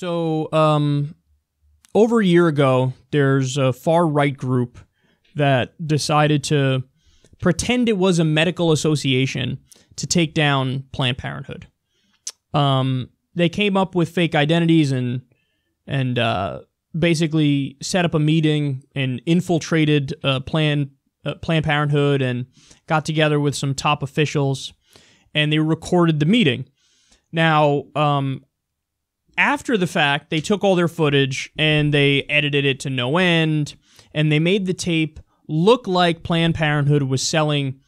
So, over a year ago, there's a far-right group that decided to pretend it was a medical association to take down Planned Parenthood. They came up with fake identities and basically set up a meeting and infiltrated Planned Parenthood and got together with some top officials, and they recorded the meeting. Now, after the fact, they took all their footage and they edited it to no end, and they made the tape look like Planned Parenthood was selling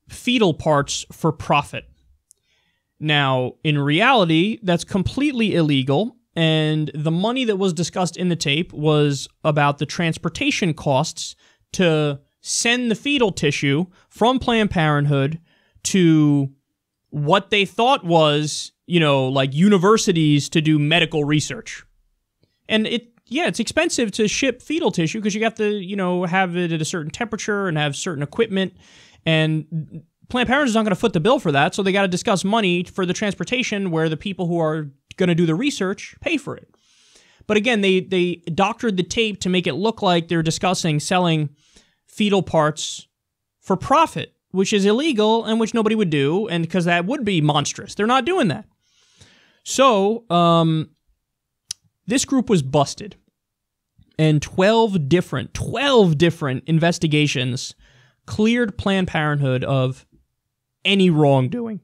fetal parts for profit. Now, in reality, that's completely illegal, and the money that was discussed in the tape was about the transportation costs to send the fetal tissue from Planned Parenthood to what they thought was, like universities to do medical research. And it's expensive to ship fetal tissue because you have to, have it at a certain temperature and have certain equipment. And Planned Parenthood is not going to foot the bill for that, so they got to discuss money for the transportation where the people who are going to do the research pay for it. But again, they doctored the tape to make it look like they're discussing selling fetal parts for profit, which is illegal and which nobody would do, and because that would be monstrous. They're not doing that. So, this group was busted, and 12 different investigations cleared Planned Parenthood of any wrongdoing.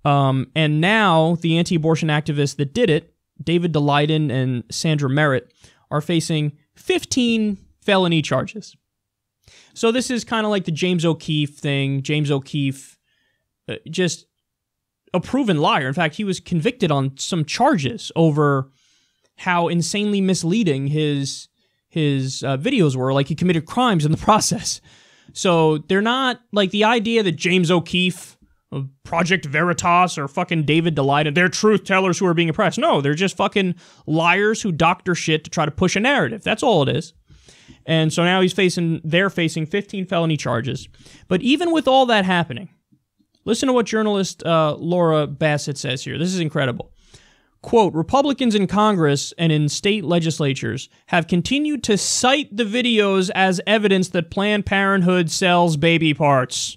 And now the anti-abortion activists that did it, David Daleiden and Sandra Merritt, are facing 15 felony charges. So this is kind of like the James O'Keefe thing. James O'Keefe, just a proven liar. In fact, he was convicted on some charges over how insanely misleading his videos were. Like, he committed crimes in the process. So they're not, like, the idea that James O'Keefe, Project Veritas, or fucking David Daleiden, they're truth tellers who are being oppressed. No, they're just fucking liars who doctor shit to try to push a narrative. That's all it is. And so now they're facing 15 felony charges. But even with all that happening, listen to what journalist Laura Bassett says here. This is incredible. Quote, Republicans in Congress and in state legislatures have continued to cite the videos as evidence that Planned Parenthood sells baby parts.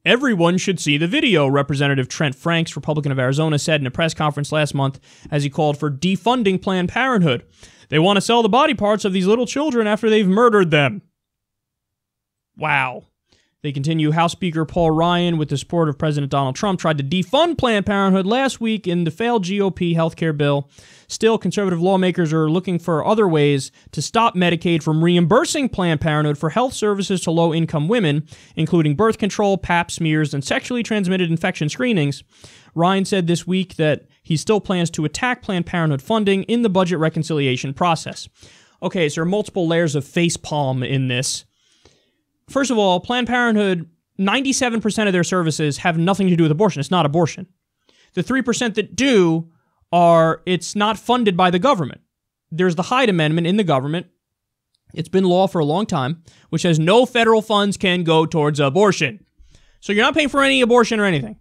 Everyone should see the video, Representative Trent Franks, Republican of Arizona, said in a press conference last month as he called for defunding Planned Parenthood. They want to sell the body parts of these little children after they've murdered them. Wow. They continue. House Speaker Paul Ryan, with the support of President Donald Trump, tried to defund Planned Parenthood last week in the failed GOP healthcare bill. Still, conservative lawmakers are looking for other ways to stop Medicaid from reimbursing Planned Parenthood for health services to low-income women, including birth control, pap smears, and sexually transmitted infection screenings. Ryan said this week that he still plans to attack Planned Parenthood funding in the budget reconciliation process. Okay, so there are multiple layers of facepalm in this. First of all, Planned Parenthood, 97% of their services have nothing to do with abortion. It's not abortion. The 3% that do it's not funded by the government. There's the Hyde Amendment in the government. It's been law for a long time, which says no federal funds can go towards abortion. So you're not paying for any abortion or anything.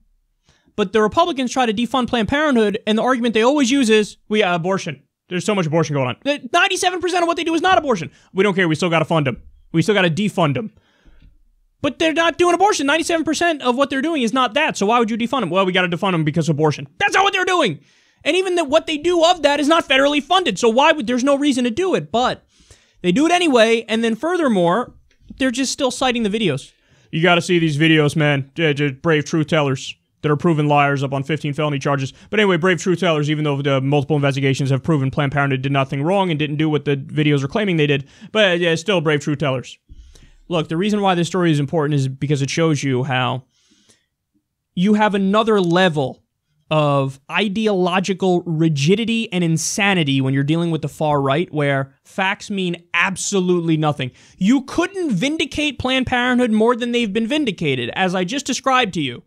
But the Republicans try to defund Planned Parenthood, and the argument they always use is, abortion. There's so much abortion going on. 97% of what they do is not abortion. We don't care. We still got to fund them. We still got to defund them. But they're not doing abortion. 97% of what they're doing is not that. So why would you defund them? Well, we got to defund them because of abortion. That's not what they're doing. And even what they do of that is not federally funded. So there's no reason to do it. But they do it anyway. And then furthermore, they're just still citing the videos. You got to see these videos, man. Just brave truth tellers that are proven liars up on 15 felony charges. But anyway, brave truth tellers, even though the multiple investigations have proven Planned Parenthood did nothing wrong and didn't do what the videos are claiming they did. But yeah, still brave truth tellers. Look, the reason why this story is important is because it shows you how you have another level of ideological rigidity and insanity when you're dealing with the far right, where facts mean absolutely nothing. You couldn't vindicate Planned Parenthood more than they've been vindicated, as I just described to you.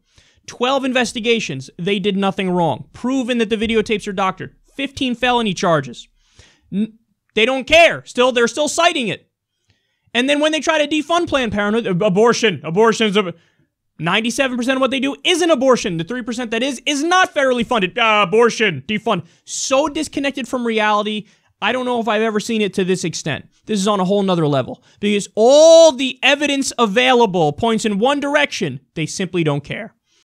12 investigations, they did nothing wrong. Proven that the videotapes are doctored. 15 felony charges. They don't care. They're still citing it. And then when they try to defund Planned Parenthood, abortion's 97% of what they do isn't abortion. The 3% that is not federally funded. Abortion, defund. So disconnected from reality. I don't know if I've ever seen it to this extent. This is on a whole nother level. Because all the evidence available points in one direction. They simply don't care.